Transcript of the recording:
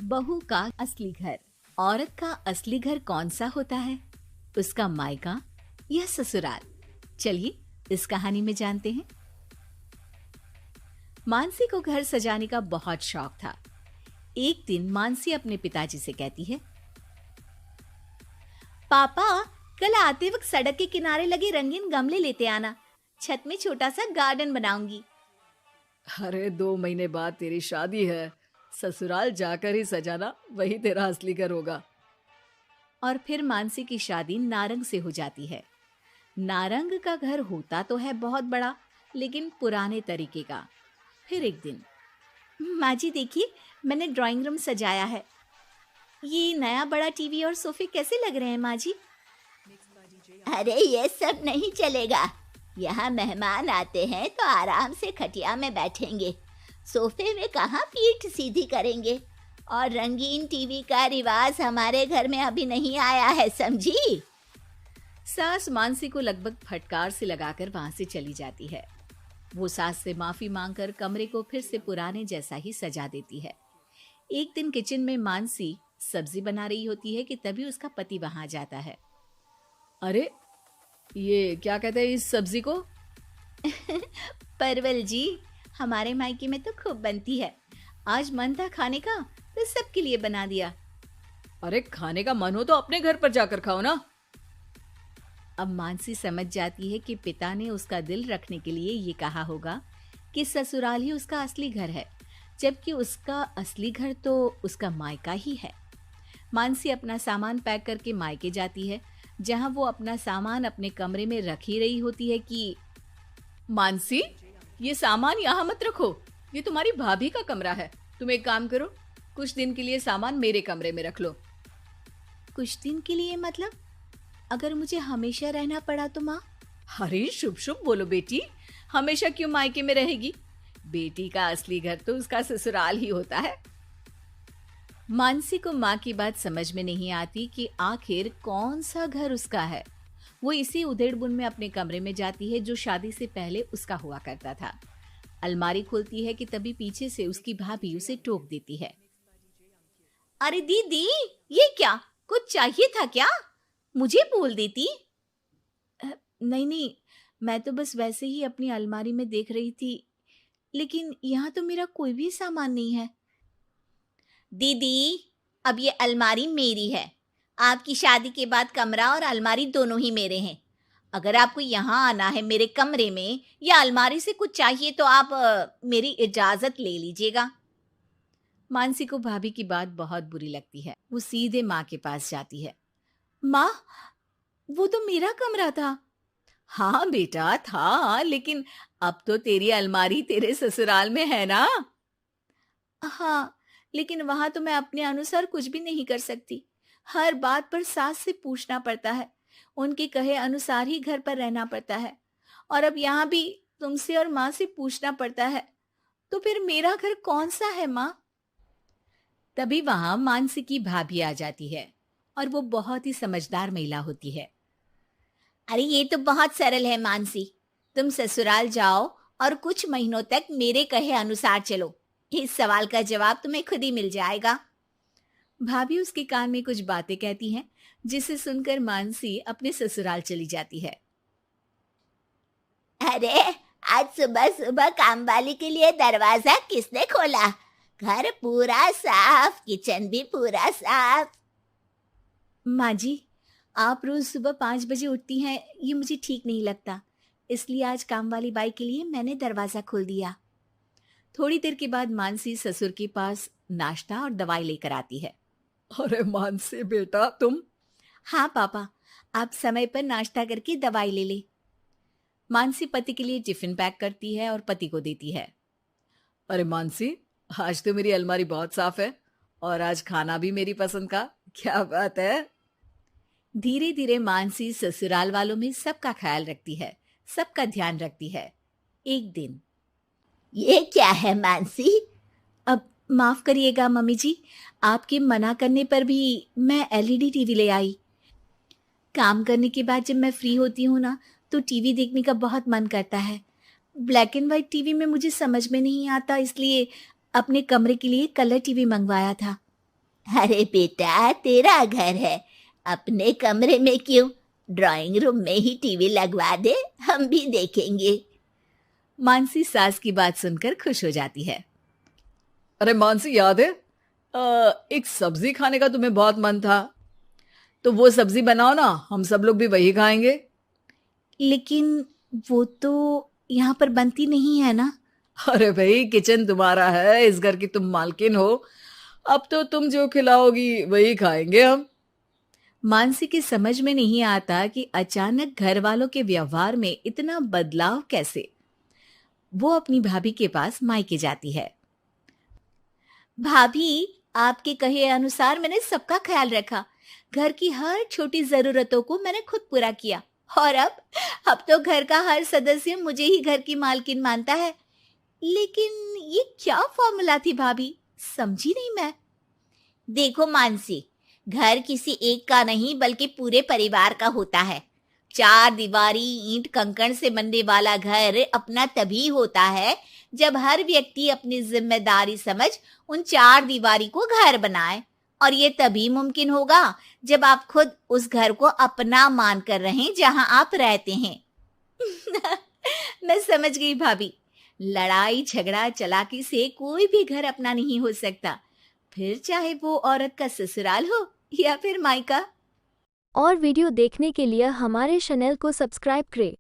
बहू का असली घर। औरत का असली घर कौन सा होता है? उसका मायका या ससुराल? चलिए इस कहानी में जानते हैं। मानसी को घर सजाने का बहुत शौक था। एक दिन मानसी अपने पिताजी से कहती है, पापा, कल आते वक्त सड़क के किनारे लगे रंगीन गमले लेते आना। छत में छोटा सा गार्डन बनाऊंगी। अरे 2 महीने बाद तेरी शादी है। ससुराल जाकर ही सजाना, वही तेरा असली घर होगा। और फिर मानसी की शादी नारंग से हो जाती है। नारंग का घर होता तो है बहुत बड़ा, लेकिन पुराने तरीके का। फिर एक दिन, माँ जी देखिए, मैंने ड्राइंग रूम सजाया है। ये नया बड़ा टीवी और सोफे कैसे लग रहे हैं माँ जी? अरे ये सब नहीं चलेगा। यहाँ मेहमान आते हैं तो आराम से खटिया में बैठेंगे, सोफे में कहाँ पीठ सीधी करेंगे। और रंगीन टीवी का रिवाज हमारे घर में अभी नहीं आया है, समझी? सास मानसी को लगभग फटकार से लगाकर वहां से चली जाती है। वो सास से माफी मांगकर कमरे को फिर से पुराने जैसा ही सजा देती है। एक दिन किचन में मानसी सब्जी बना रही होती है कि तभी उसका पति वहां जाता है। अरे ये क्या कहते हैं इस सब्जी को? परवल जी, हमारे मायके में तो खूब बनती है। आज मन था खाने का तो सबके लिए बना दिया। अरे खाने का मन हो तो अपने घर पर जाकर खाओ ना। अब मानसी समझ जाती है कि पिता ने उसका दिल रखने के लिए ये कहा होगा कि ससुराल ही उसका असली घर है, जबकि उसका असली घर तो उसका मायका ही है। मानसी अपना सामान पैक करके मायके जाती है, जहां वो अपना सामान अपने कमरे में रख ही रही होती है कि मानसी, ये सामान यहाँ मत रखो, ये तुम्हारी भाभी का कमरा है। तुम एक काम करो, कुछ दिन के लिए सामान मेरे कमरे में रख लो। कुछ दिन के लिए मतलब? अगर मुझे हमेशा रहना पड़ा तो माँ? अरे शुभ शुभ बोलो बेटी, हमेशा क्यों मायके में रहेगी? बेटी का असली घर तो उसका ससुराल ही होता है। मानसी को माँ की बात समझ में नहीं आती कि आखिर कौन सा घर उसका है। वो इसी उधेड़-बुन में अपने कमरे में जाती है जो शादी से पहले उसका हुआ करता था। अलमारी खोलती है कि तभी पीछे से उसकी भाभी उसे टोक देती है। अरे दीदी, ये क्या? कुछ चाहिए था क्या? मुझे बोल देती। नहीं नहीं, मैं तो बस वैसे ही अपनी अलमारी में देख रही थी, लेकिन यहाँ तो मेरा कोई भी सामान नहीं है। दीदी, अब ये अलमारी मेरी है। आपकी शादी के बाद कमरा और अलमारी दोनों ही मेरे हैं। अगर आपको यहाँ आना है मेरे कमरे में या अलमारी से कुछ चाहिए तो आप मेरी इजाजत ले लीजिएगा। मानसी को भाभी की बात बहुत बुरी लगती है। वो सीधे माँ के पास जाती है। माँ, वो तो मेरा कमरा था। हाँ बेटा था, लेकिन अब तो तेरी अलमारी तेरे ससुराल में है ना। हाँ, लेकिन वहां तो मैं अपने अनुसार कुछ भी नहीं कर सकती। हर बात पर सास से पूछना पड़ता है। उनके कहे अनुसार ही घर पर रहना पड़ता है। और अब यहाँ भी तुमसे और माँ से पूछना पड़ता है। तो फिर मेरा घर कौन सा है माँ? तभी वहां मानसी की भाभी आ जाती है और वो बहुत ही समझदार महिला होती है। अरे ये तो बहुत सरल है मानसी। तुम ससुराल जाओ और कुछ महीनों तक मेरे कहे अनुसार चलो। इस सवाल का जवाब तुम्हें खुद ही मिल जाएगा। भाभी उसके कान में कुछ बातें कहती हैं, जिसे सुनकर मानसी अपने ससुराल चली जाती है। अरे आज सुबह सुबह काम वाली के लिए दरवाजा किसने खोला? घर पूरा साफ, किचन भी पूरा साफ। माँ जी, आप रोज सुबह 5 बजे उठती हैं, ये मुझे ठीक नहीं लगता। इसलिए आज काम वाली बाई के लिए मैंने दरवाजा खोल दिया। थोड़ी देर के बाद मानसी ससुर के पास नाश्ता और दवाई लेकर आती है। अरे मानसी बेटा तुम। हाँ पापा, आप समय पर नाश्ता करके दवाई ले ले। मानसी पति के लिए टिफिन पैक करती है और पति को देती है। अरे मानसी, आज तो मेरी अलमारी बहुत साफ है और आज खाना भी मेरी पसंद का। क्या बात है। धीरे धीरे मानसी ससुराल वालों में सबका ख्याल रखती है, सबका ध्यान रखती है। एक दिन, ये क्या है मानसी? अब माफ करिएगा मम्मी जी, आपके मना करने पर भी मैं एलईडी टीवी ले आई। काम करने के बाद जब मैं फ्री होती हूँ ना, तो टीवी देखने का बहुत मन करता है। ब्लैक एंड व्हाइट टीवी में मुझे समझ में नहीं आता, इसलिए अपने कमरे के लिए कलर टीवी मंगवाया था। अरे बेटा, तेरा घर है, अपने कमरे में क्यों? ड्राइंग रूम में ही टीवी लगवा दे, हम भी देखेंगे। मानसी सास की बात सुनकर खुश हो जाती है। अरे मानसी, याद है एक सब्जी खाने का तुम्हें बहुत मन था, तो वो सब्जी बनाओ ना, हम सब लोग भी वही खाएंगे। लेकिन वो तो यहाँ पर बनती नहीं है ना। अरे भाई, किचन तुम्हारा है, इस घर की तुम मालकिन हो, अब तो तुम जो खिलाओगी वही खाएंगे हम। मानसी की समझ में नहीं आता कि अचानक घर वालों के व्यवहार में इतना बदलाव कैसे। वो अपनी भाभी के पास मायके जाती है। भाभी, आपके कहे अनुसार मैंने सबका ख्याल रखा, घर की हर छोटी जरूरतों को मैंने खुद पूरा किया, और अब तो घर का हर सदस्य मुझे ही घर की मालकिन मानता है। लेकिन ये क्या फॉर्मूला थी भाभी, समझी नहीं मैं। देखो मानसी, घर किसी एक का नहीं बल्कि पूरे परिवार का होता है। चार दीवारी ईंट कंकड़ से बनने वाला घर अपना तभी होता है जब हर व्यक्ति अपनी जिम्मेदारी समझ उन चार दीवारी को घर बनाए, और ये तभी मुमकिन होगा जब आप खुद उस घर को अपना मान कर रहें जहां आप रहते हैं। मैं समझ गई भाभी, लड़ाई झगड़ा चालाकी से कोई भी घर अपना नहीं हो सकता, फिर चाहे वो औरत का ससुराल हो या फिर मायका। और वीडियो देखने के लिए हमारे चैनल को सब्सक्राइब करें।